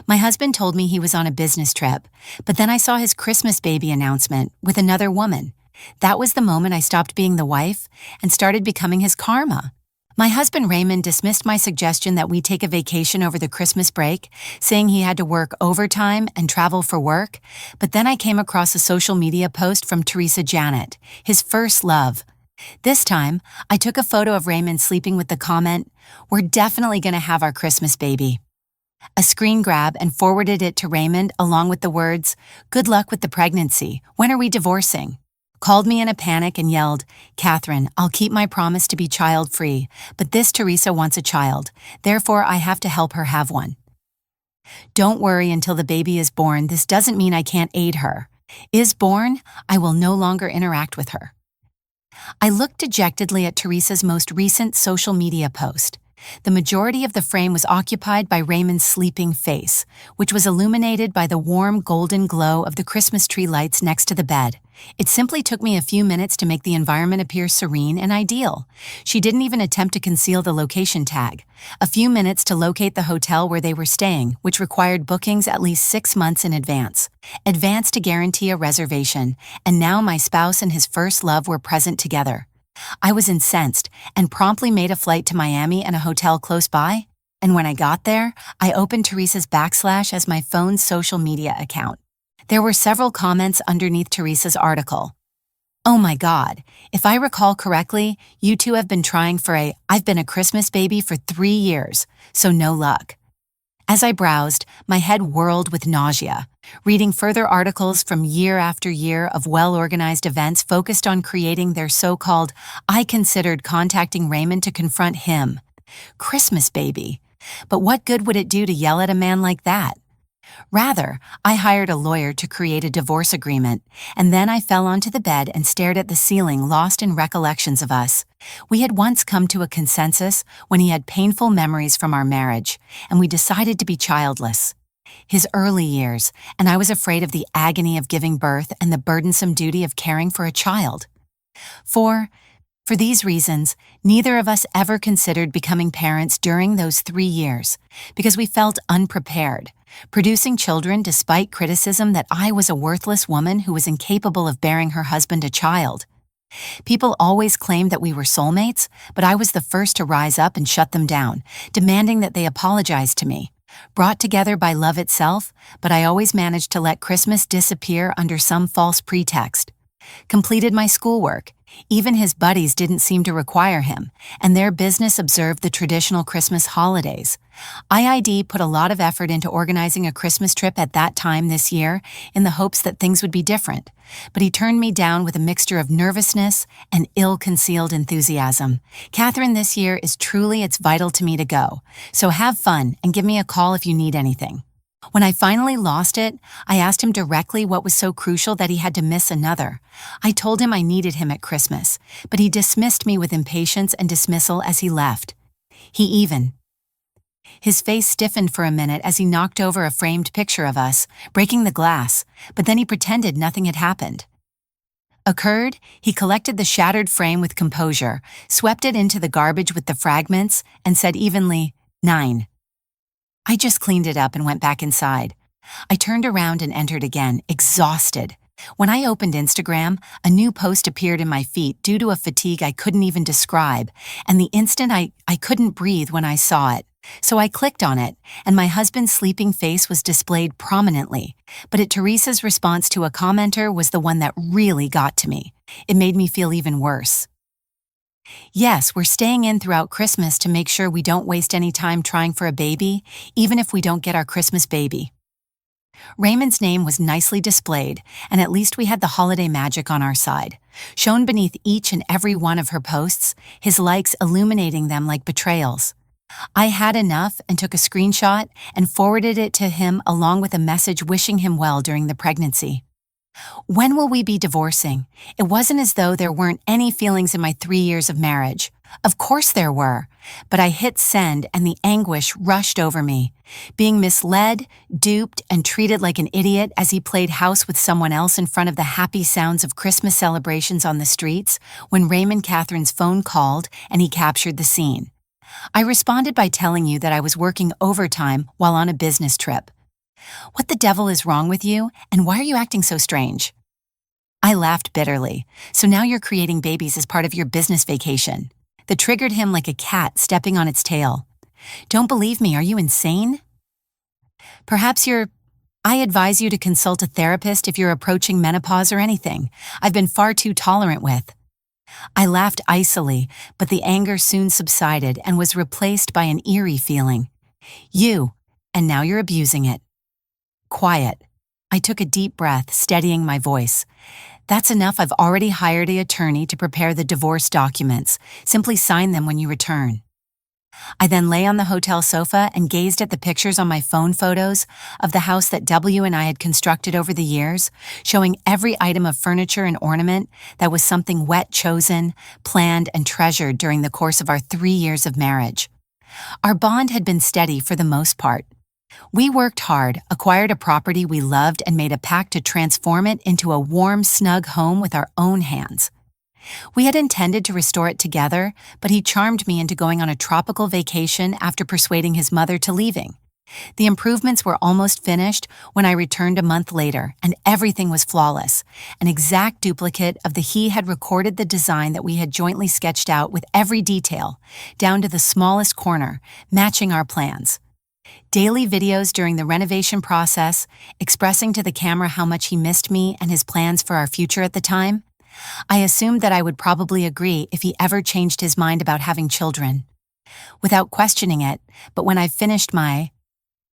My husband told me he was on a business trip, but then I saw his Christmas baby announcement with another woman. That was the moment I stopped being the wife and started becoming his karma. My husband Raymond dismissed my suggestion that we take a vacation over the Christmas break, saying he had to work overtime and travel for work, but then I came across a social media post from Teresa Janet, his first love. This time, I took a photo of Raymond sleeping with the comment, "We're definitely going to have our Christmas baby." A screen grab and forwarded it to Raymond along with the words, "Good luck with the pregnancy. When are we divorcing?" Called me in a panic and yelled, "Katherine, I'll keep my promise to be child-free, but this Teresa wants a child. Therefore, I have to help her have one. Don't worry until the baby is born. This doesn't mean I can't aid her. Is born, I will no longer interact with her." I looked dejectedly at Teresa's most recent social media post. The majority of the frame was occupied by Raymond's sleeping face, which was illuminated by the warm golden glow of the Christmas tree lights next to the bed. It simply took me a few minutes to make the environment appear serene and ideal. She didn't even attempt to conceal the location tag. A few minutes to locate the hotel where they were staying, which required bookings at least 6 months in advance. Advance to guarantee a reservation, and now my spouse and his first love were present together. I was incensed and promptly made a flight to Miami and a hotel close by, and when I got there, I opened Teresa's / as my phone's social media account. There were several comments underneath Teresa's article. "Oh my God, if I recall correctly, you two have been trying for I've been a Christmas baby for 3 years, so no luck." As I browsed, my head whirled with nausea. Reading further articles from year after year of well-organized events focused on creating their so-called, I considered contacting Raymond to confront him. Christmas baby. But what good would it do to yell at a man like that? Rather, I hired a lawyer to create a divorce agreement, and then I fell onto the bed and stared at the ceiling, lost in recollections of us. We had once come to a consensus when he had painful memories from our marriage, and we decided to be childless. His early years, and I was afraid of the agony of giving birth and the burdensome duty of caring for a child. For these reasons, neither of us ever considered becoming parents during those 3 years, because we felt unprepared, producing children despite criticism that I was a worthless woman who was incapable of bearing her husband a child. People always claimed that we were soulmates, but I was the first to rise up and shut them down, demanding that they apologize to me. Brought together by love itself, but I always managed to let Christmas disappear under some false pretext. Completed my schoolwork. Even his buddies didn't seem to require him, and their business observed the traditional Christmas holidays. IID put a lot of effort into organizing a Christmas trip at that time this year in the hopes that things would be different, but he turned me down with a mixture of nervousness and ill-concealed enthusiasm. "Katherine, this year is truly it's vital to me to go, so have fun and give me a call if you need anything." When I finally lost it, I asked him directly what was so crucial that he had to miss another. I told him I needed him at Christmas, but he dismissed me with impatience and dismissal as he left. His face stiffened for a minute as he knocked over a framed picture of us, breaking the glass, but then he pretended nothing had happened. Occurred, he collected the shattered frame with composure, swept it into the garbage with the fragments, and said evenly, "9." I just cleaned it up and went back inside. I turned around and entered again, exhausted. When I opened Instagram, a new post appeared in my feed due to a fatigue I couldn't even describe, and the instant I couldn't breathe when I saw it. So I clicked on it, and my husband's sleeping face was displayed prominently, but Teresa's response to a commenter was the one that really got to me. It made me feel even worse. "Yes, we're staying in throughout Christmas to make sure we don't waste any time trying for a baby, even if we don't get our Christmas baby." Raymond's name was nicely displayed, and at least we had the holiday magic on our side. Shown beneath each and every one of her posts, his likes illuminating them like betrayals. I had enough and took a screenshot and forwarded it to him along with a message wishing him well during the pregnancy. "When will we be divorcing?" It wasn't as though there weren't any feelings in my 3 years of marriage. Of course there were, but I hit send and the anguish rushed over me. Being misled, duped, and treated like an idiot as he played house with someone else in front of the happy sounds of Christmas celebrations on the streets when Raymond Katherine's phone called and he captured the scene. I responded by telling you that I was working overtime while on a business trip. What the devil is wrong with you, and why are you acting so strange? I laughed bitterly. So now you're creating babies as part of your business vacation. That triggered him like a cat stepping on its tail. Don't believe me, are you insane? Perhaps I advise you to consult a therapist if you're approaching menopause or anything. I've been far too tolerant with. I laughed icily, but the anger soon subsided and was replaced by an eerie feeling. And now you're abusing it. Quiet. I took a deep breath, steadying my voice. That's enough. I've already hired an attorney to prepare the divorce documents. Simply sign them when you return. I then lay on the hotel sofa and gazed at the pictures on my phone photos of the house that W and I had constructed over the years, showing every item of furniture and ornament that was something Wet chosen, planned, and treasured during the course of our 3 years of marriage. Our bond had been steady for the most part. We worked hard, acquired a property we loved, and made a pact to transform it into a warm, snug home with our own hands. We had intended to restore it together, but he charmed me into going on a tropical vacation after persuading his mother to leaving. The improvements were almost finished when I returned a month later, and everything was flawless, an exact duplicate of he had recorded the design that we had jointly sketched out with every detail, down to the smallest corner, matching our plans. Daily videos during the renovation process, expressing to the camera how much he missed me and his plans for our future at the time. I assumed that I would probably agree if he ever changed his mind about having children. Without questioning it, but when I finished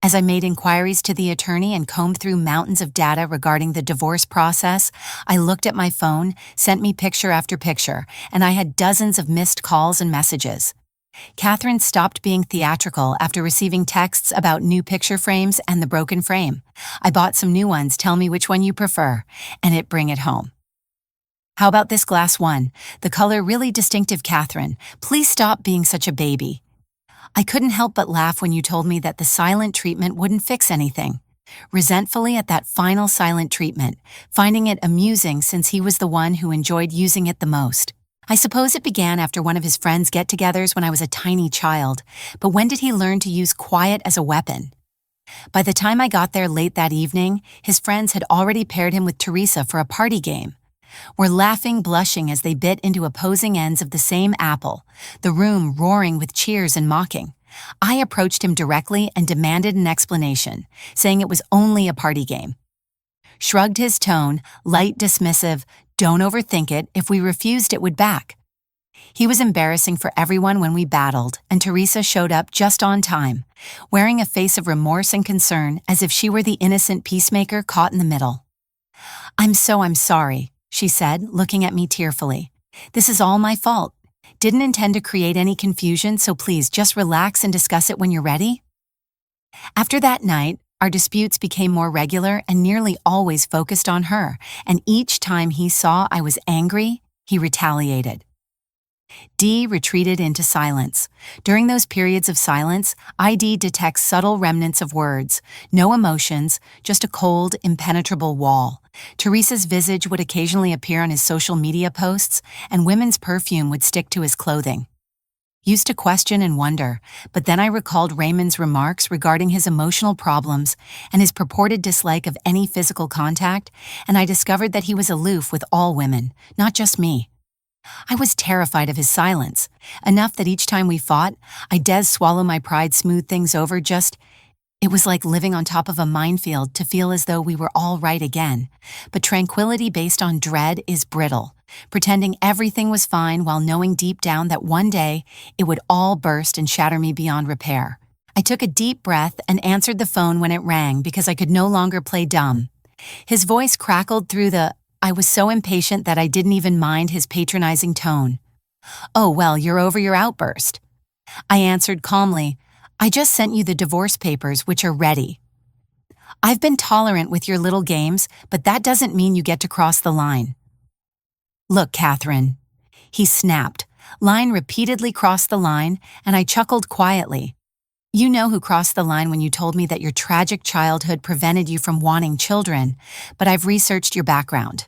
as I made inquiries to the attorney and combed through mountains of data regarding the divorce process, I looked at my phone, sent me picture after picture, and I had dozens of missed calls and messages. Katherine stopped being theatrical after receiving texts about new picture frames and the broken frame. I bought some new ones, tell me which one you prefer, and bring it home. How about this glass one? The color really distinctive, Katherine. Please stop being such a baby. I couldn't help but laugh when you told me that the silent treatment wouldn't fix anything. Resentfully at that final silent treatment, finding it amusing since he was the one who enjoyed using it the most. I suppose it began after one of his friends' get-togethers when I was a tiny child, but when did he learn to use quiet as a weapon? By the time I got there late that evening, his friends had already paired him with Teresa for a party game. Were laughing, blushing as they bit into opposing ends of the same apple, the room roaring with cheers and mocking. I approached him directly and demanded an explanation, saying it was only a party game. Shrugged his tone, light, dismissive, don't overthink it, if we refused it would back. He was embarrassing for everyone when we battled, and Teresa showed up just on time, wearing a face of remorse and concern as if she were the innocent peacemaker caught in the middle. I'm sorry, she said, looking at me tearfully. This is all my fault. Didn't intend to create any confusion, so please just relax and discuss it when you're ready. After that night, our disputes became more regular and nearly always focused on her, and each time he saw I was angry, he retaliated. D retreated into silence. During those periods of silence, ID detects subtle remnants of words, no emotions, just a cold, impenetrable wall. Teresa's visage would occasionally appear on his social media posts, and women's perfume would stick to his clothing. Used to question and wonder, but then I recalled Raymond's remarks regarding his emotional problems and his purported dislike of any physical contact, and I discovered that he was aloof with all women, not just me. I was terrified of his silence, enough that each time we fought, I'd swallow my pride, smooth things over, it was like living on top of a minefield to feel as though we were all right again. But tranquility based on dread is brittle, pretending everything was fine while knowing deep down that one day it would all burst and shatter me beyond repair. I took a deep breath and answered the phone when it rang because I could no longer play dumb. His voice crackled through I was so impatient that I didn't even mind his patronizing tone. Oh, well, you're over your outburst. I answered calmly, I just sent you the divorce papers, which are ready. I've been tolerant with your little games, but that doesn't mean you get to cross the line. Look, Katherine. He snapped. Line repeatedly crossed the line, and I chuckled quietly. You know who crossed the line when you told me that your tragic childhood prevented you from wanting children, but I've researched your background.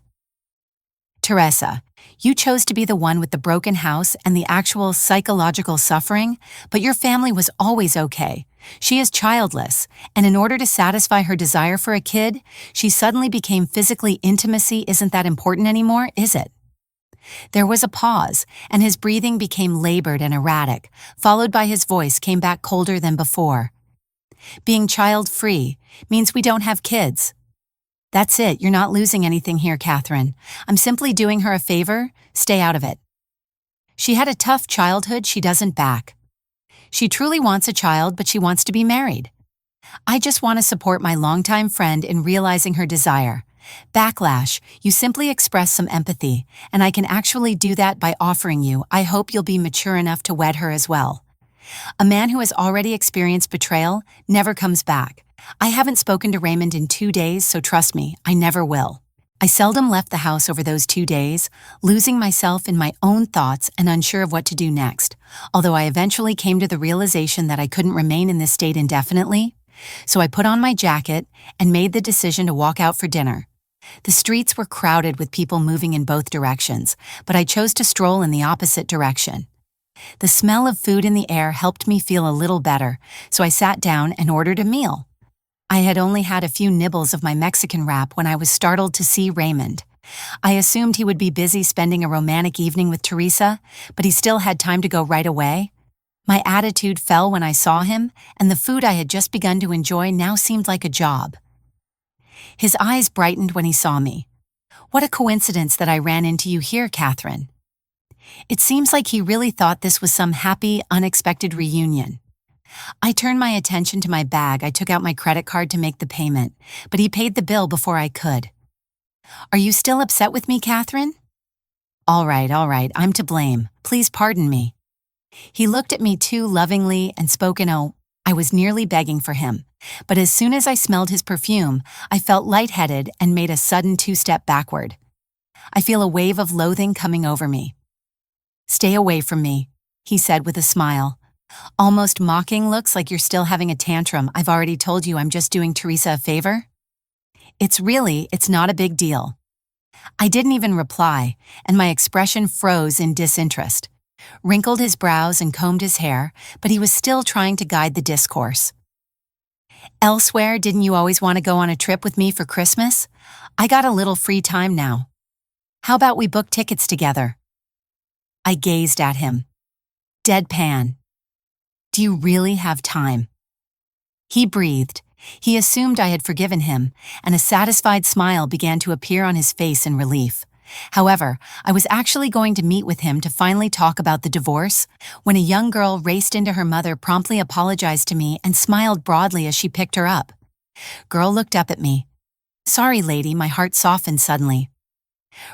Teresa, You chose to be the one with the broken house and the actual psychological suffering, but your family was always okay. She is childless, and in order to satisfy her desire for a kid, she suddenly became physically intimacy isn't that important anymore, is it? There was a pause, and his breathing became labored and erratic, followed by his voice came back colder than before. Being child-free means we don't have kids. That's it, you're not losing anything here, Katherine. I'm simply doing her a favor, stay out of it. She had a tough childhood she doesn't back. She truly wants a child, but she wants to be married. I just want to support my longtime friend in realizing her desire. Backlash, you simply express some empathy, and I can actually do that by offering you, I hope you'll be mature enough to wed her as well. A man who has already experienced betrayal never comes back. I haven't spoken to Raymond in 2 days, so trust me, I never will. I seldom left the house over those 2 days, losing myself in my own thoughts and unsure of what to do next, although I eventually came to the realization that I couldn't remain in this state indefinitely. So I put on my jacket and made the decision to walk out for dinner. The streets were crowded with people moving in both directions, but I chose to stroll in the opposite direction. The smell of food in the air helped me feel a little better, so I sat down and ordered a meal. I had only had a few nibbles of my Mexican wrap when I was startled to see Raymond. I assumed he would be busy spending a romantic evening with Teresa, but he still had time to go right away. My attitude fell when I saw him, and the food I had just begun to enjoy now seemed like a job. His eyes brightened when he saw me. What a coincidence that I ran into you here, Katherine. It seems like he really thought this was some happy, unexpected reunion. I turned my attention to my bag. I took out my credit card to make the payment, but he paid the bill before I could. Are you still upset with me, Katherine? All right, I'm to blame. Please pardon me. He looked at me too lovingly and spoke in I was nearly begging for him, but as soon as I smelled his perfume, I felt lightheaded and made a sudden 2-step backward. I feel a wave of loathing coming over me. Stay away from me, he said with a smile. Almost mocking. Looks like you're still having a tantrum. I've already told you I'm just doing Teresa a favor. It's not a big deal. I didn't even reply, and my expression froze in disinterest. Wrinkled his brows and combed his hair, but he was still trying to guide the discourse. Elsewhere, didn't you always want to go on a trip with me for Christmas? I got a little free time now. How about we book tickets together? I gazed at him. Deadpan. Do you really have time? He breathed. He assumed I had forgiven him, and a satisfied smile began to appear on his face in relief. However, I was actually going to meet with him to finally talk about the divorce when a young girl raced into her mother, promptly apologized to me, and smiled broadly as she picked her up. Girl looked up at me. Sorry, lady, my heart softened suddenly.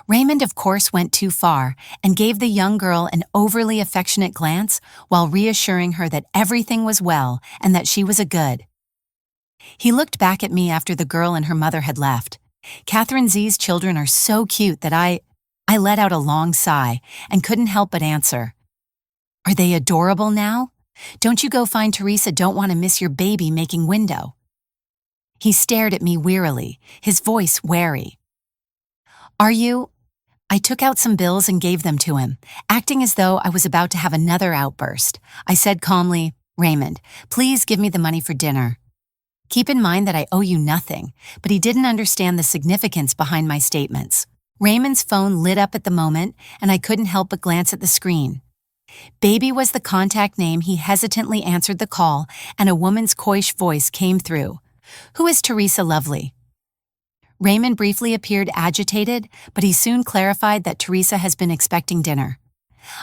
Raymond, of course, went too far and gave the young girl an overly affectionate glance while reassuring her that everything was well and that she was a good. He looked back at me after the girl and her mother had left. Catherine Z's children are so cute that I let out a long sigh and couldn't help but answer. Are they adorable now? Don't you go find Teresa, don't want to miss your baby making window. He stared at me wearily, his voice wary. Are you? I took out some bills and gave them to him, acting as though I was about to have another outburst. I said calmly, Raymond, please give me the money for dinner. Keep in mind that I owe you nothing, but he didn't understand the significance behind my statements. Raymond's phone lit up at the moment, and I couldn't help but glance at the screen. Baby was the contact name. He hesitantly answered the call, and a woman's coyish voice came through. Who is Teresa Lovely? Raymond briefly appeared agitated, but he soon clarified that Teresa has been expecting dinner.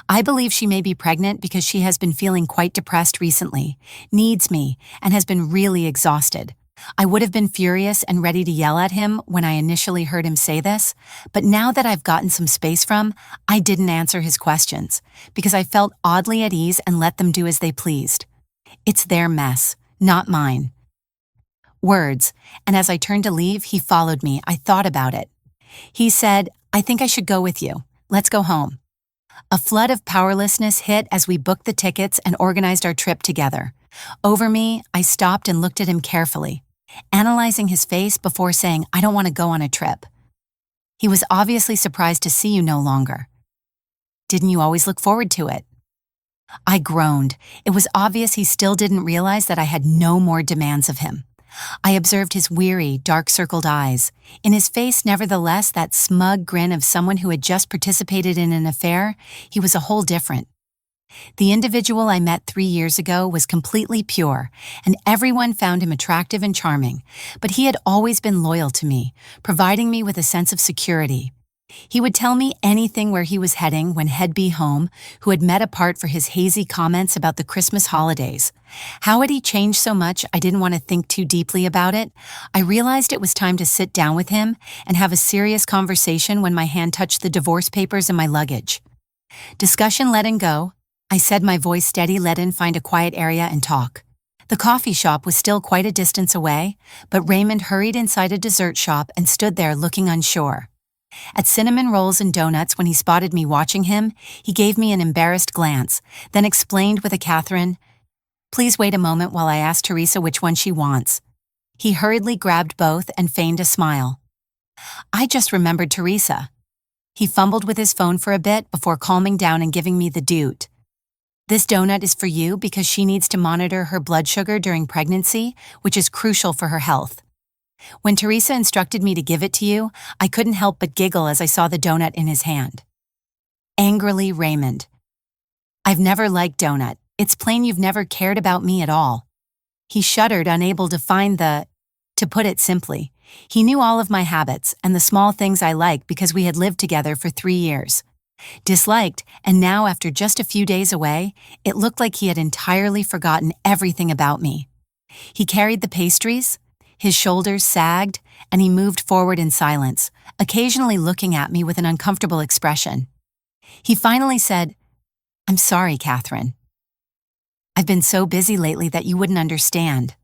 I believe she may be pregnant because she has been feeling quite depressed recently, needs me, and has been really exhausted. I would have been furious and ready to yell at him when I initially heard him say this, but now that I've gotten some space from, I didn't answer his questions because I felt oddly at ease and let them do as they pleased. It's their mess, not mine. Words, and as I turned to leave, he followed me. I thought about it. He said, I think I should go with you. Let's go home. A flood of powerlessness hit as we booked the tickets and organized our trip together. Over me, I stopped and looked at him carefully, analyzing his face before saying, I don't want to go on a trip. He was obviously surprised to see you no longer. Didn't you always look forward to it?" I groaned. It was obvious he still didn't realize that I had no more demands of him. I observed his weary, dark-circled eyes. In his face, nevertheless, that smug grin of someone who had just participated in an affair. He was a whole different. The individual I met 3 years ago was completely pure, and everyone found him attractive and charming, but he had always been loyal to me, providing me with a sense of security. He would tell me anything where he was heading when he'd be home, who had met apart for his hazy comments about the Christmas holidays. How had he changed so much I didn't want to think too deeply about it? I realized it was time to sit down with him and have a serious conversation when my hand touched the divorce papers and my luggage. Discussion let and go. I said, my voice steady, let in find a quiet area and talk. The coffee shop was still quite a distance away, but Raymond hurried inside a dessert shop and stood there looking unsure. At cinnamon rolls and donuts, when he spotted me watching him, he gave me an embarrassed glance, then explained with a Katherine, "Please wait a moment while I ask Teresa which one she wants." He hurriedly grabbed both and feigned a smile. "I just remembered Teresa." He fumbled with his phone for a bit before calming down and giving me the doot. "This donut is for you because she needs to monitor her blood sugar during pregnancy, which is crucial for her health. When Teresa instructed me to give it to you, I couldn't help but giggle as I saw the donut in his hand." Angrily, Raymond, "I've never liked donut. It's plain you've never cared about me at all." He shuddered, unable to find to put it simply. He knew all of my habits and the small things I liked because we had lived together for 3 years. Disliked, and now after just a few days away, it looked like he had entirely forgotten everything about me. He carried the pastries. His shoulders sagged, and he moved forward in silence, occasionally looking at me with an uncomfortable expression. He finally said, "I'm sorry, Katherine. I've been so busy lately that you wouldn't understand."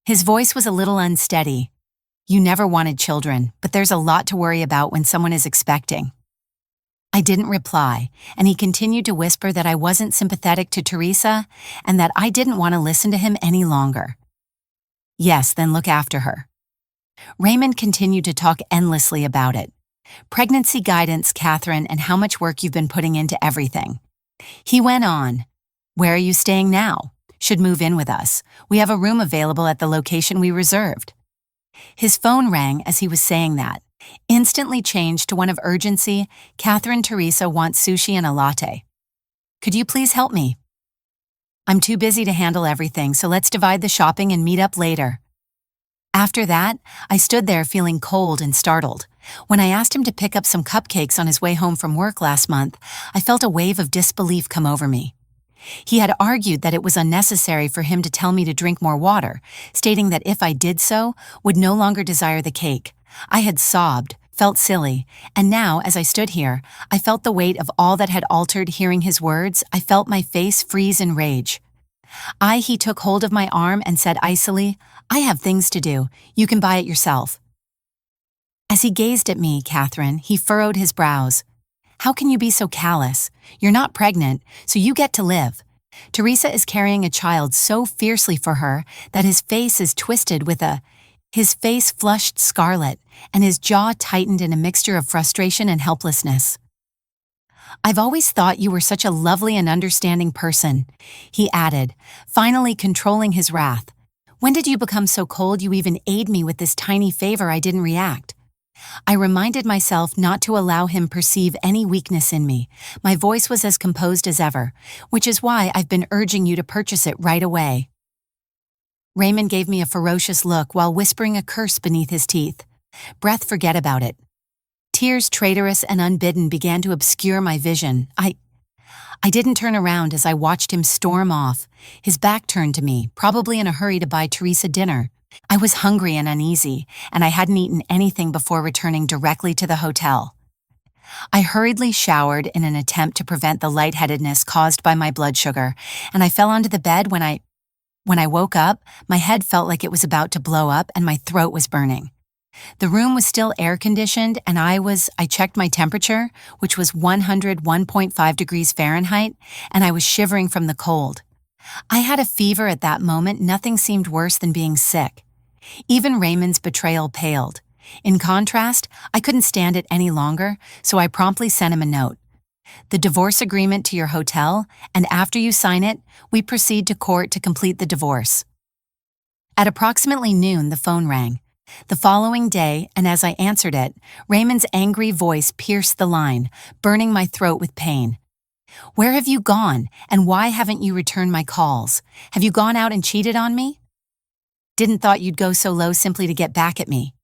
His voice was a little unsteady. "You never wanted children, but there's a lot to worry about when someone is expecting." I didn't reply, and he continued to whisper that I wasn't sympathetic to Teresa and that I didn't want to listen to him any longer. "Yes, then look after her." Raymond continued to talk endlessly about it. "Pregnancy guidance, Katherine, and how much work you've been putting into everything." He went on, "Where are you staying now? Should move in with us. We have a room available at the location we reserved." His phone rang as he was saying that. Instantly changed to one of urgency. "Katherine, Teresa wants sushi and a latte. Could you please help me? I'm too busy to handle everything, so let's divide the shopping and meet up later." After that, I stood there feeling cold and startled. When I asked him to pick up some cupcakes on his way home from work last month, I felt a wave of disbelief come over me. He had argued that it was unnecessary for him to tell me to drink more water, stating that if I did so, would no longer desire the cake. I had sobbed, felt silly, and now, as I stood here, I felt the weight of all that had altered. Hearing his words, I felt my face freeze in rage. He took hold of my arm and said icily, "I have things to do. You can buy it yourself." As he gazed at me, Katherine, he furrowed his brows. "How can you be so callous? You're not pregnant, so you get to live. Teresa is carrying a child so fiercely for her that his face is twisted with His face flushed scarlet, and his jaw tightened in a mixture of frustration and helplessness. "I've always thought you were such a lovely and understanding person," he added, finally controlling his wrath. "When did you become so cold you even aid me with this tiny favor?" I didn't react. I reminded myself not to allow him perceive any weakness in me. My voice was as composed as ever, which is why I've been urging you to purchase it right away. Raymond gave me a ferocious look while whispering a curse beneath his teeth. Breath, forget about it. Tears, traitorous and unbidden, began to obscure my vision. I didn't turn around as I watched him storm off, his back turned to me, probably in a hurry to buy Teresa dinner. I was hungry and uneasy, and I hadn't eaten anything before returning directly to the hotel. I hurriedly showered in an attempt to prevent the lightheadedness caused by my blood sugar, and I fell onto the bed. When I woke up, my head felt like it was about to blow up and my throat was burning. The room was still air-conditioned, and I checked my temperature, which was 101.5 degrees Fahrenheit, and I was shivering from the cold. I had a fever at that moment. Nothing seemed worse than being sick. Even Raymond's betrayal paled. In contrast, I couldn't stand it any longer, so I promptly sent him a note. The divorce agreement to your hotel, and after you sign it, we proceed to court to complete the divorce. At approximately noon, the phone rang. The following day, and as I answered it, Raymond's angry voice pierced the line, burning my throat with pain. Where have you gone, and why haven't you returned my calls? Have you gone out and cheated on me? Didn't thought you'd go so low simply to get back at me.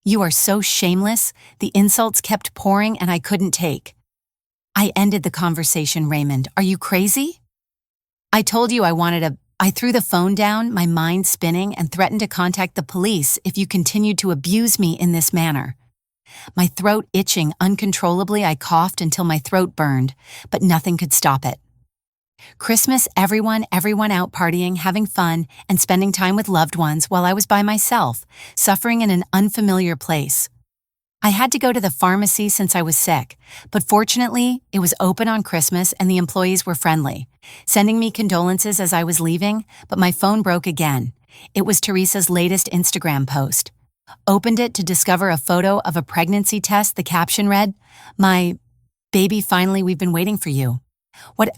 You are so shameless, the insults kept pouring and I couldn't take. I ended the conversation, Raymond. Are you crazy? I told you I threw the phone down, my mind spinning, and threatened to contact the police if you continued to abuse me in this manner. My throat itching uncontrollably, I coughed until my throat burned, but nothing could stop it. Christmas, everyone out partying, having fun, and spending time with loved ones while I was by myself, suffering in an unfamiliar place. I had to go to the pharmacy since I was sick, but fortunately, it was open on Christmas and the employees were friendly, sending me condolences as I was leaving, but my phone broke again. It was Teresa's latest Instagram post. Opened it to discover a photo of a pregnancy test. The caption read, "My baby, finally, we've been waiting for you."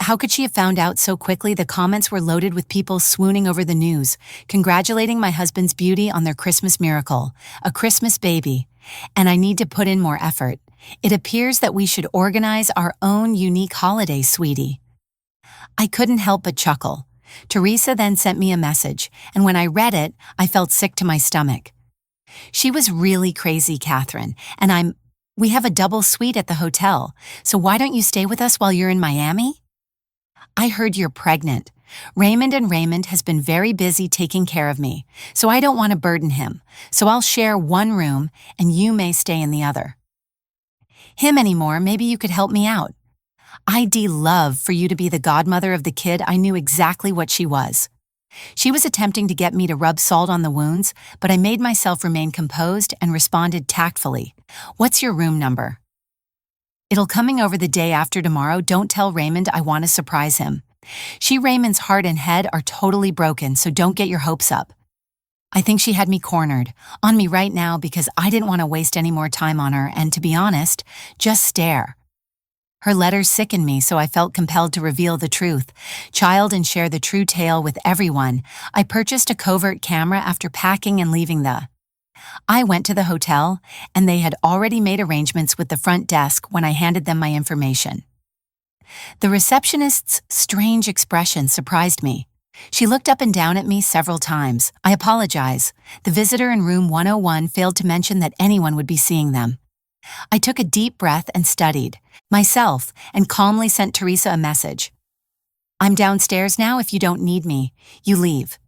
How could she have found out so quickly? The comments were loaded with people swooning over the news, congratulating my husband's beauty on their Christmas miracle, a Christmas baby. And I need to put in more effort. It appears that we should organize our own unique holiday, sweetie. I couldn't help but chuckle. Teresa then sent me a message, and when I read it, I felt sick to my stomach. She was really crazy, Katherine, and we have a double suite at the hotel, so why don't you stay with us while you're in Miami? I heard you're pregnant. Raymond has been very busy taking care of me, so I don't want to burden him, so I'll share one room and you may stay in the other. Him anymore, maybe you could help me out. I'd love for you to be the godmother of the kid. I knew exactly what she was. She was attempting to get me to rub salt on the wounds, but I made myself remain composed and responded tactfully. What's your room number? It'll coming over the day after tomorrow. Don't tell Raymond, I want to surprise him. Raymond's heart and head are totally broken, so don't get your hopes up. I think she had me cornered, on me right now because I didn't want to waste any more time on her and, to be honest, just stare. Her letters sickened me, so I felt compelled to reveal the truth, and share the true tale with everyone. I purchased a covert camera after packing and leaving I went to the hotel, and they had already made arrangements with the front desk when I handed them my information. The receptionist's strange expression surprised me. She looked up and down at me several times. I apologize. The visitor in room 101 failed to mention that anyone would be seeing them. I took a deep breath and studied myself and calmly sent Teresa a message. I'm downstairs now. If you don't need me, you leave.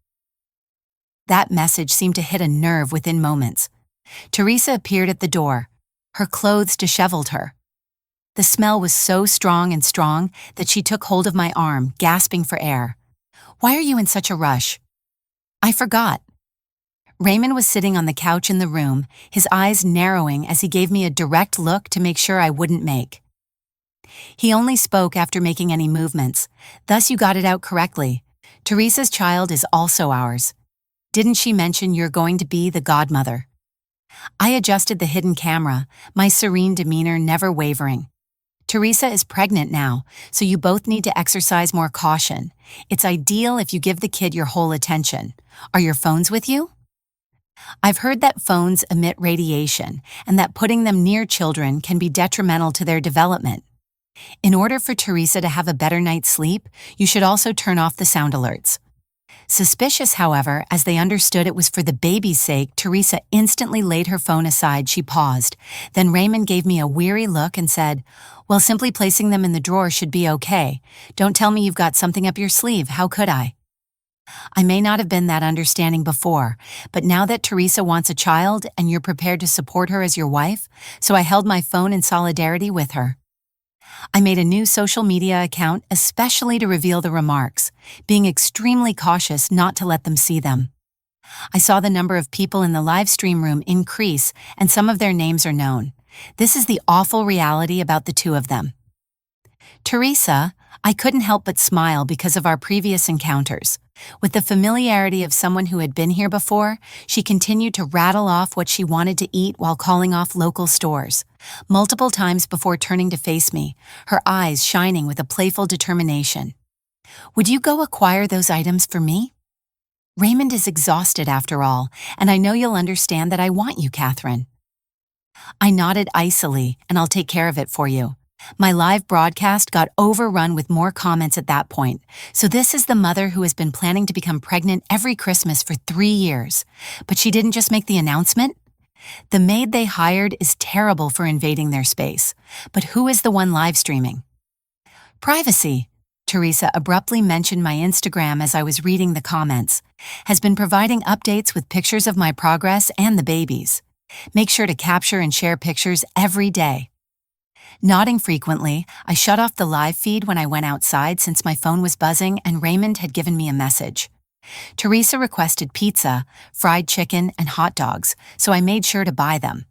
That message seemed to hit a nerve within moments. Teresa appeared at the door. Her clothes disheveled her. The smell was so strong that she took hold of my arm, gasping for air. Why are you in such a rush? I forgot. Raymond was sitting on the couch in the room, his eyes narrowing as he gave me a direct look to make sure I wouldn't make. He only spoke after making any movements. Thus you got it out correctly. Teresa's child is also ours. Didn't she mention you're going to be the godmother? I adjusted the hidden camera, my serene demeanor never wavering. Teresa is pregnant now, so you both need to exercise more caution. It's ideal if you give the kid your whole attention. Are your phones with you? I've heard that phones emit radiation and that putting them near children can be detrimental to their development. In order for Teresa to have a better night's sleep, you should also turn off the sound alerts. Suspicious, however, as they understood it was for the baby's sake, Teresa instantly laid her phone aside. She paused. Then Raymond gave me a weary look and said, well, simply placing them in the drawer should be okay. Don't tell me you've got something up your sleeve. How could I? I may not have been that understanding before, but now that Teresa wants a child and you're prepared to support her as your wife, so I held my phone in solidarity with her. I made a new social media account especially to reveal the remarks, being extremely cautious not to let them see them. I saw the number of people in the live stream room increase, and some of their names are known. This is the awful reality about the two of them. Teresa, I couldn't help but smile because of our previous encounters. With the familiarity of someone who had been here before, she continued to rattle off what she wanted to eat while calling off local stores, multiple times before turning to face me, her eyes shining with a playful determination. "Would you go acquire those items for me? Raymond is exhausted after all, and I know you'll understand that I want you, Katherine." I nodded icily, and "I'll take care of it for you." My live broadcast got overrun with more comments at that point, so this is the mother who has been planning to become pregnant every Christmas for 3 years. But she didn't just make the announcement. The maid they hired is terrible for invading their space, but who is the one live streaming? Privacy, Teresa abruptly mentioned my Instagram as I was reading the comments, has been providing updates with pictures of my progress and the babies. Make sure to capture and share pictures every day. Nodding frequently, I shut off the live feed when I went outside since my phone was buzzing and Raymond had given me a message. Teresa requested pizza, fried chicken, and hot dogs, so I made sure to buy them.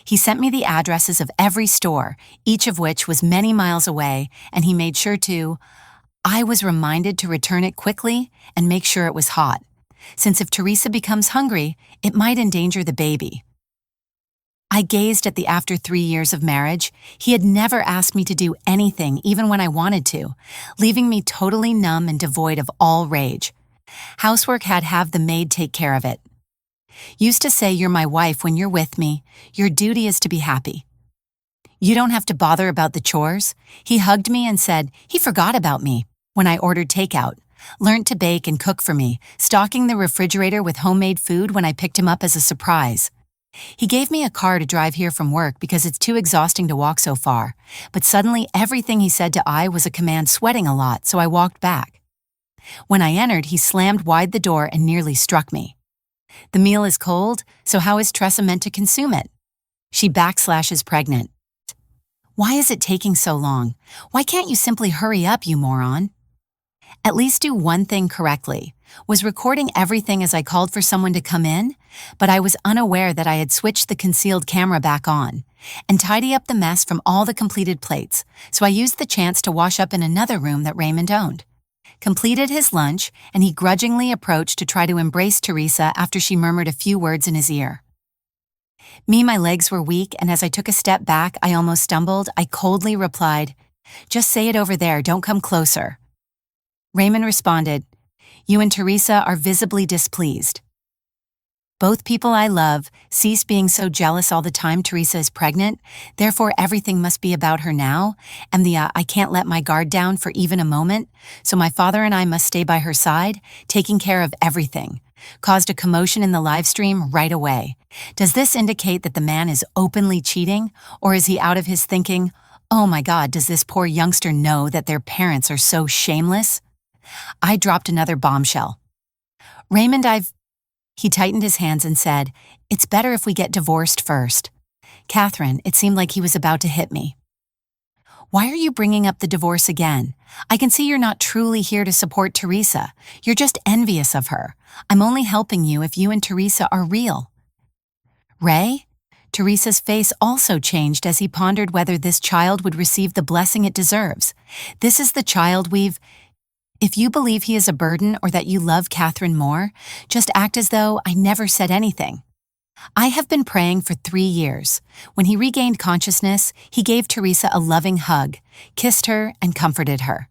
He sent me the addresses of every store, each of which was many miles away, and he made sure to... I was reminded to return it quickly and make sure it was hot, since if Teresa becomes hungry, it might endanger the baby. I gazed at the after 3 years of marriage. He had never asked me to do anything, even when I wanted to, leaving me totally numb and devoid of all rage. Housework had have the maid take care of it. Used to say, "You're my wife when you're with me. Your duty is to be happy. You don't have to bother about the chores." He hugged me and said he forgot about me when I ordered takeout, learned to bake and cook for me, stocking the refrigerator with homemade food when I picked him up as a surprise. He gave me a car to drive here from work because it's too exhausting to walk so far, but suddenly everything he said to I was a command, sweating a lot, so I walked back. When I entered, he slammed wide the door and nearly struck me. "The meal is cold, so how is Teresa meant to consume it? She / pregnant. Why is it taking so long? Why can't you simply hurry up, you moron?" At least do one thing correctly. Was recording everything as I called for someone to come in, but I was unaware that I had switched the concealed camera back on, and tidy up the mess from all the completed plates, so I used the chance to wash up in another room that Raymond owned. Completed his lunch, and he grudgingly approached to try to embrace Teresa after she murmured a few words in his ear. My legs were weak, and as I took a step back, I almost stumbled. I coldly replied, "Just say it over there, don't come closer." Raymond responded, "You and Teresa are visibly displeased. Both people I love cease being so jealous all the time Teresa is pregnant, therefore everything must be about her now, and I can't let my guard down for even a moment, so my father and I must stay by her side, taking care of everything." Caused a commotion in the live stream right away. Does this indicate that the man is openly cheating, or is he out of his thinking, "Oh my God, does this poor youngster know that their parents are so shameless?" I dropped another bombshell. "Raymond, He tightened his hands and said, "It's better if we get divorced first." Katherine, it seemed like he was about to hit me. "Why are you bringing up the divorce again? I can see you're not truly here to support Teresa. You're just envious of her. I'm only helping you if you and Teresa are real." "Ray?" Teresa's face also changed as he pondered whether this child would receive the blessing it deserves. "This is the child If you believe he is a burden or that you love Katherine more, just act as though I never said anything. I have been praying for 3 years. When he regained consciousness, he gave Teresa a loving hug, kissed her, and comforted her.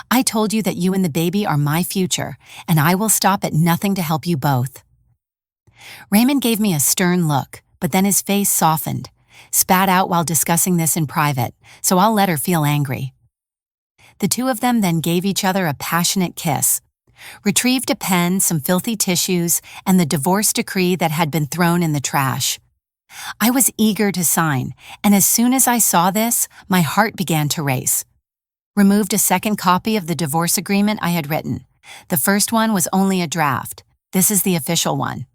I told you that you and the baby are my future, and I will stop at nothing to help you both." Raymond gave me a stern look, but then his face softened, spat out while discussing this in private, so I'll let her feel angry. The two of them then gave each other a passionate kiss, retrieved a pen, some filthy tissues, and the divorce decree that had been thrown in the trash. I was eager to sign, and as soon as I saw this, my heart began to race. Removed a second copy of the divorce agreement I had written. The first one was only a draft. This is the official one.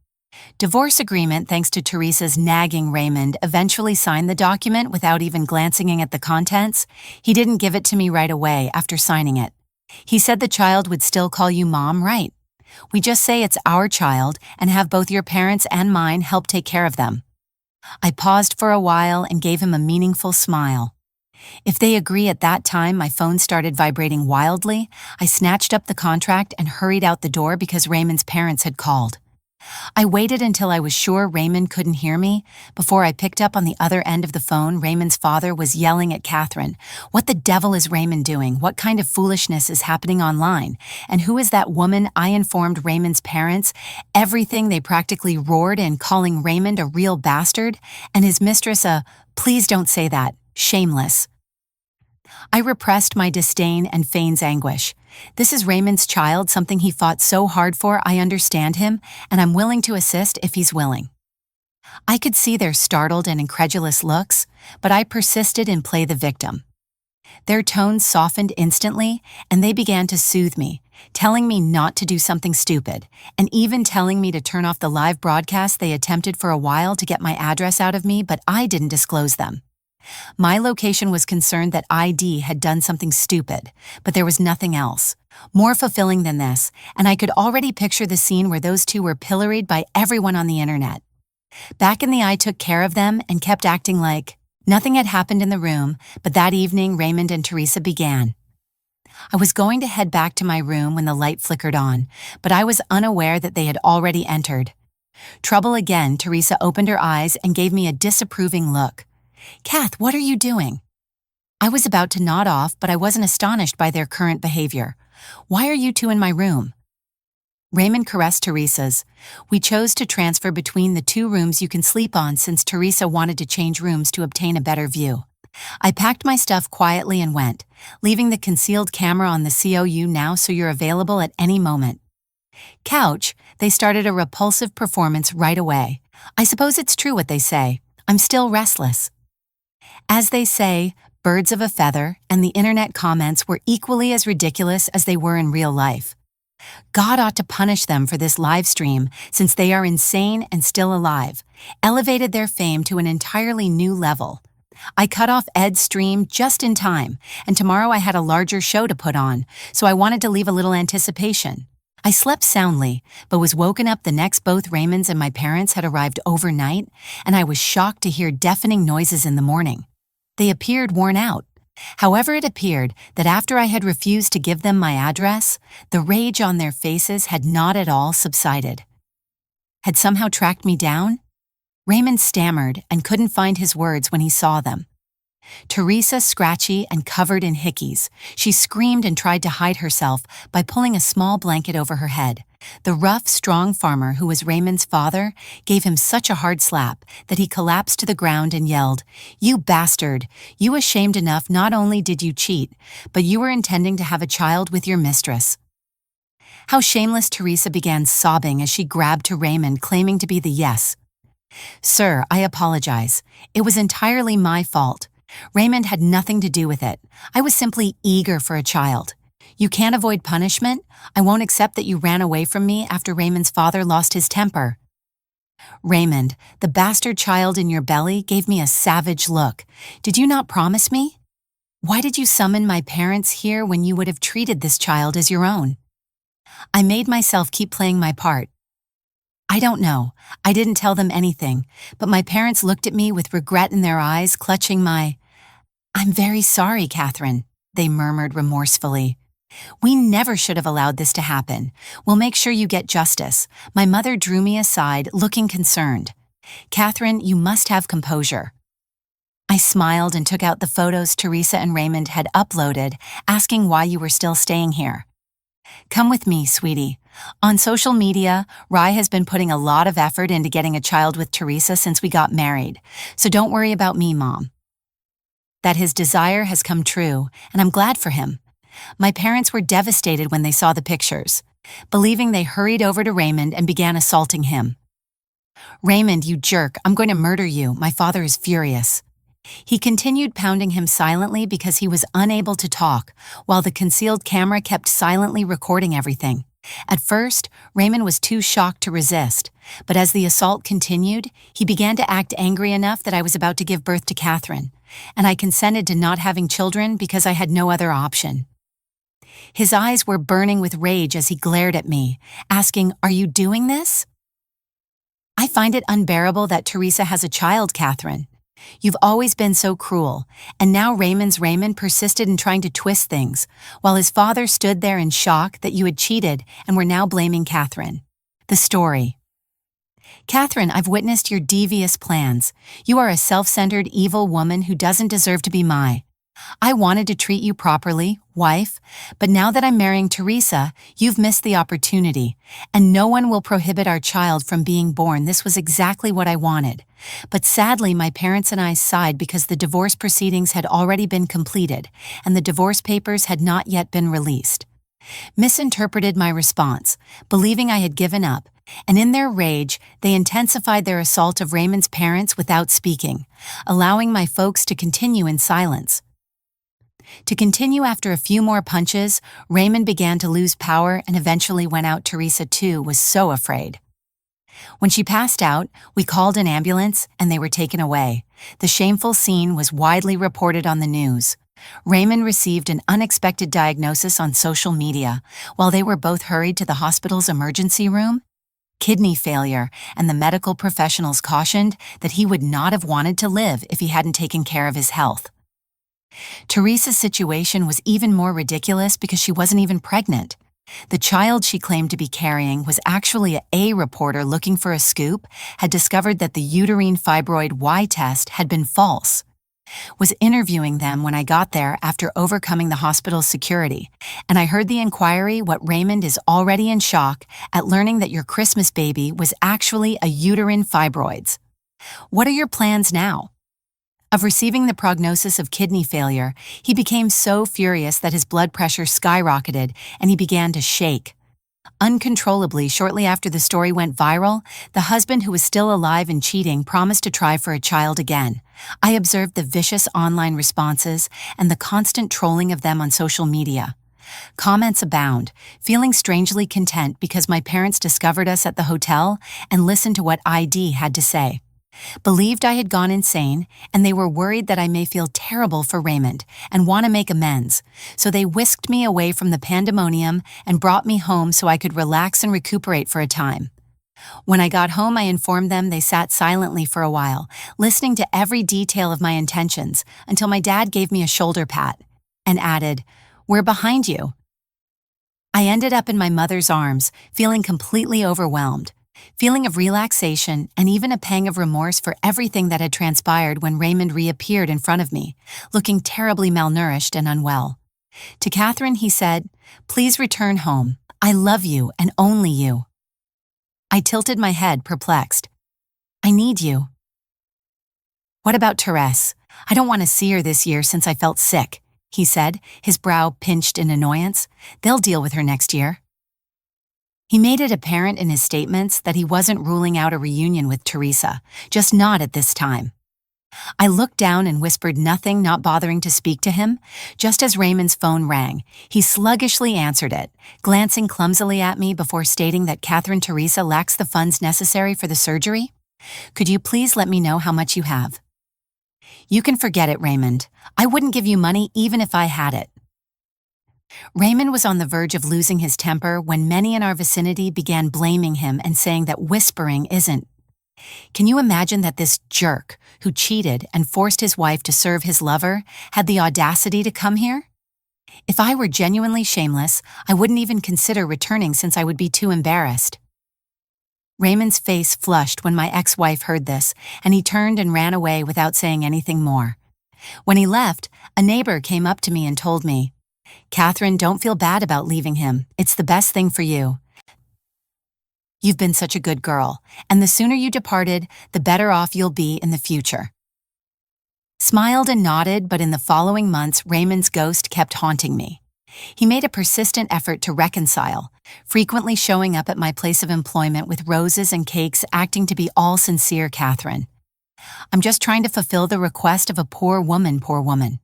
Divorce agreement, thanks to Teresa's nagging Raymond, eventually signed the document without even glancing at the contents. He didn't give it to me right away after signing it. He said the child would still call you Mom, right? We just say it's our child and have both your parents and mine help take care of them. I paused for a while and gave him a meaningful smile. If they agree at that time, my phone started vibrating wildly. I snatched up the contract and hurried out the door because Raymond's parents had called. I waited until I was sure Raymond couldn't hear me. Before I picked up on the other end of the phone, Raymond's father was yelling at Katherine. What the devil is Raymond doing? What kind of foolishness is happening online? And who is that woman? I informed Raymond's parents. Everything, they practically roared in, calling Raymond a real bastard and his mistress a, please don't say that, shameless. I repressed my disdain and feigns anguish. This is Raymond's child, something he fought so hard for. I understand him, and I'm willing to assist if he's willing. I could see their startled and incredulous looks, but I persisted in play the victim. Their tones softened instantly, and they began to soothe me, telling me not to do something stupid, and even telling me to turn off the live broadcast they attempted for a while to get my address out of me, but I didn't disclose them. My location was concerned that ID had done something stupid, but there was nothing else. More fulfilling than this, and I could already picture the scene where those two were pilloried by everyone on the internet. Back in the I took care of them and kept acting like nothing had happened in the room, but that evening Raymond and Teresa began. I was going to head back to my room when the light flickered on, but I was unaware that they had already entered. Trouble again, Teresa opened her eyes and gave me a disapproving look. Kath, what are you doing? I was about to nod off, but I wasn't astonished by their current behavior. Why are you two in my room? Raymond caressed Teresa's. We chose to transfer between the two rooms you can sleep on since Teresa wanted to change rooms to obtain a better view. I packed my stuff quietly and went, leaving the concealed camera on the COU now so you're available at any moment. Couch, they started a repulsive performance right away. I suppose it's true what they say. I'm still restless. As they say, birds of a feather, and the internet comments were equally as ridiculous as they were in real life. God ought to punish them for this live stream since they are insane and still alive, elevated their fame to an entirely new level. I cut off Ed's stream just in time, and tomorrow I had a larger show to put on, so I wanted to leave a little anticipation. I slept soundly, but was woken up the next. Both Raymond's and my parents had arrived overnight, and I was shocked to hear deafening noises in the morning. They appeared worn out. However, it appeared that after I had refused to give them my address, the rage on their faces had not at all subsided. Had somehow tracked me down? Raymond stammered and couldn't find his words when he saw them. Teresa, scratchy and covered in hickeys, she screamed and tried to hide herself by pulling a small blanket over her head. The rough, strong farmer who was Raymond's father gave him such a hard slap that he collapsed to the ground and yelled, "You bastard! You ashamed enough not only did you cheat, but you were intending to have a child with your mistress." How shameless! Teresa began sobbing as she grabbed to Raymond, claiming to be the yes. "Sir, I apologize. It was entirely my fault. Raymond had nothing to do with it. I was simply eager for a child. You can't avoid punishment. I won't accept that you ran away from me after Raymond's father lost his temper." Raymond, the bastard child in your belly, gave me a savage look. "Did you not promise me? Why did you summon my parents here when you would have treated this child as your own?" I made myself keep playing my part. "I don't know. I didn't tell them anything, but my parents looked at me with regret in their eyes, clutching my... I'm very sorry, Katherine," they murmured remorsefully. "We never should have allowed this to happen. We'll make sure you get justice." My mother drew me aside, looking concerned. "Katherine, you must have composure." I smiled and took out the photos Teresa and Raymond had uploaded, asking why you were still staying here. "Come with me, sweetie. On social media, Rai has been putting a lot of effort into getting a child with Teresa since we got married, so don't worry about me, Mom." That his desire has come true, and I'm glad for him. My parents were devastated when they saw the pictures. Believing, they hurried over to Raymond and began assaulting him. "Raymond, you jerk, I'm going to murder you. My father is furious." He continued pounding him silently because he was unable to talk, while the concealed camera kept silently recording everything. At first, Raymond was too shocked to resist, but as the assault continued, he began to act angry enough that I was about to give birth to Katherine, and I consented to not having children because I had no other option. His eyes were burning with rage as he glared at me, asking, "Are you doing this?" "I find it unbearable that Teresa has a child, Katherine. You've always been so cruel, and now Raymond persisted in trying to twist things, while his father stood there in shock that you had cheated and were now blaming Katherine. The story. Katherine, I've witnessed your devious plans. You are a self-centered, evil woman who doesn't deserve to be my. I wanted to treat you properly, wife, but now that I'm marrying Teresa, you've missed the opportunity, and no one will prohibit our child from being born. This was exactly what I wanted. But sadly, my parents and I sighed because the divorce proceedings had already been completed, and the divorce papers had not yet been released. Misinterpreted my response, believing I had given up, and in their rage, they intensified their assault of Raymond's parents without speaking, allowing my folks to continue in silence. To continue after a few more punches, Raymond began to lose power and eventually went out. Teresa, too, was so afraid. When she passed out, we called an ambulance and they were taken away. The shameful scene was widely reported on the news. Raymond received an unexpected diagnosis on social media while they were both hurried to the hospital's emergency room. Kidney failure, and the medical professionals cautioned that he would not have wanted to live if he hadn't taken care of his health. Teresa's situation was even more ridiculous because she wasn't even pregnant. The child she claimed to be carrying was actually a reporter looking for a scoop, had discovered that the uterine fibroid Y test had been false. Was interviewing them when I got there after overcoming the hospital's security, and I heard the inquiry. What Raymond is already in shock at learning that your Christmas baby was actually a uterine fibroids. What are your plans now? Of receiving the prognosis of kidney failure, he became so furious that his blood pressure skyrocketed and he began to shake. Uncontrollably, shortly after the story went viral, the husband who was still alive and cheating promised to try for a child again. I observed the vicious online responses and the constant trolling of them on social media. Comments abound, feeling strangely content because my parents discovered us at the hotel and listened to what ID had to say. Believed I had gone insane, and they were worried that I may feel terrible for Raymond and want to make amends, so they whisked me away from the pandemonium and brought me home so I could relax and recuperate for a time. When I got home, I informed them. They sat silently for a while, listening to every detail of my intentions, until my dad gave me a shoulder pat and added, "We're behind you." I ended up in my mother's arms, feeling completely overwhelmed. Feeling of relaxation and even a pang of remorse for everything that had transpired when Raymond reappeared in front of me, looking terribly malnourished and unwell. To Katherine, he said, "Please return home. I love you and only you." I tilted my head, perplexed. "I need you." "What about Teresa? I don't want to see her this year since I felt sick," he said, his brow pinched in annoyance. "They'll deal with her next year." He made it apparent in his statements that he wasn't ruling out a reunion with Teresa, just not at this time. I looked down and whispered nothing, not bothering to speak to him. Just as Raymond's phone rang, he sluggishly answered it, glancing clumsily at me before stating that Katherine Teresa lacks the funds necessary for the surgery. "Could you please let me know how much you have?" "You can forget it, Raymond. I wouldn't give you money even if I had it." Raymond was on the verge of losing his temper when many in our vicinity began blaming him and saying that whispering isn't. Can you imagine that this jerk, who cheated and forced his wife to serve his lover, had the audacity to come here? If I were genuinely shameless, I wouldn't even consider returning since I would be too embarrassed. Raymond's face flushed when my ex-wife heard this, and he turned and ran away without saying anything more. When he left, a neighbor came up to me and told me, "Katherine, don't feel bad about leaving him. It's the best thing for you. You've been such a good girl, and the sooner you departed, the better off you'll be in the future." Smiled and nodded, but in the following months, Raymond's ghost kept haunting me. He made a persistent effort to reconcile, frequently showing up at my place of employment with roses and cakes, acting to be all sincere. "Katherine, I'm just trying to fulfill the request of a poor woman, poor woman."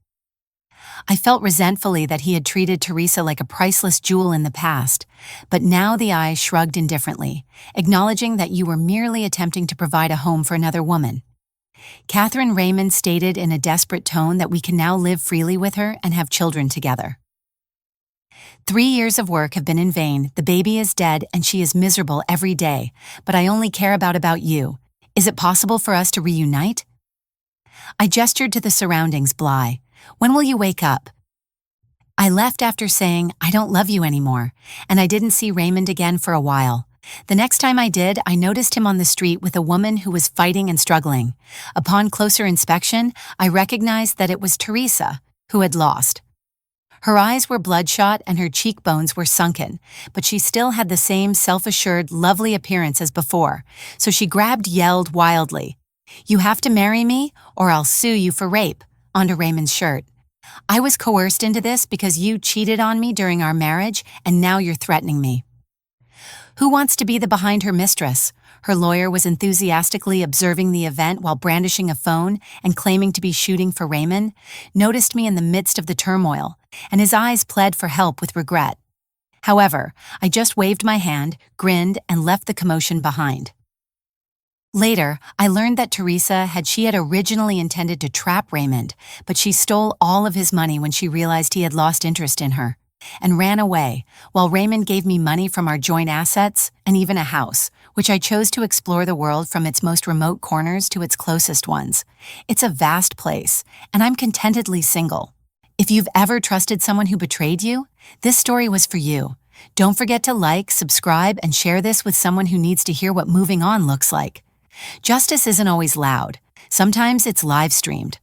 I felt resentfully that he had treated Teresa like a priceless jewel in the past, but now the eyes shrugged indifferently, acknowledging that you were merely attempting to provide a home for another woman. Katherine, Raymond stated in a desperate tone that we can now live freely with her and have children together. 3 years of work have been in vain. The baby is dead and she is miserable every day, but I only care about you. Is it possible for us to reunite? I gestured to the surroundings, Bly. When will you wake up? I left after saying, I don't love you anymore, and I didn't see Raymond again for a while. The next time I did, I noticed him on the street with a woman who was fighting and struggling. Upon closer inspection, I recognized that it was Teresa, who had lost. Her eyes were bloodshot and her cheekbones were sunken, but she still had the same self-assured, lovely appearance as before, so she yelled wildly, "You have to marry me, or I'll sue you for rape," onto Raymond's shirt. "I was coerced into this because you cheated on me during our marriage, and now you're threatening me." Who wants to be the behind her mistress? Her lawyer was enthusiastically observing the event while brandishing a phone and claiming to be shooting for Raymond, noticed me in the midst of the turmoil, and his eyes pled for help with regret. However, I just waved my hand, grinned, and left the commotion behind. Later, I learned that Teresa had originally intended to trap Raymond, but she stole all of his money when she realized he had lost interest in her, and ran away, while Raymond gave me money from our joint assets and even a house, which I chose to explore the world from its most remote corners to its closest ones. It's a vast place, and I'm contentedly single. If you've ever trusted someone who betrayed you, this story was for you. Don't forget to like, subscribe, and share this with someone who needs to hear what moving on looks like. Justice isn't always loud. Sometimes it's live streamed.